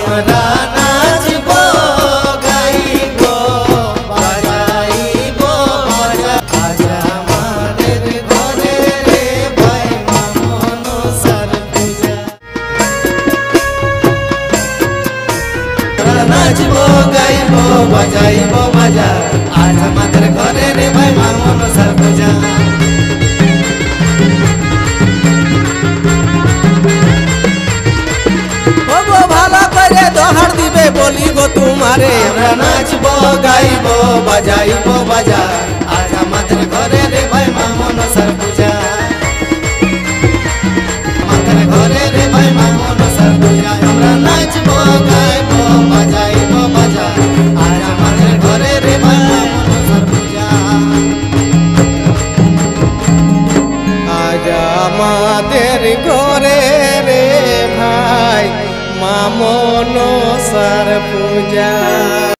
আমরা নাচব গাইব বাজাইব মজা আজ আমাদের ঘরে রে ভাই মা মনসার পূজা আমরা নাচব গাইব বাজাইব মজা আজ আমাদের ঘরে রে ভাই মা মনসার পূজা দোহার দিবে বলিব তোমারে আমরা নাচব গাইব বাজাইব বাজা আজ আমাদের ঘরে রে ভাই মা মনসার পূজা আমাদের ঘরে রে ভাই মা মনসার পূজা আমরা নাচব গাইব বাজাইব বাজা আজ আমাদের ঘরে রে ভাই মা মনসার পূজা আজ আমাদের ঘরে রে ভাই মা মনসার পূজা।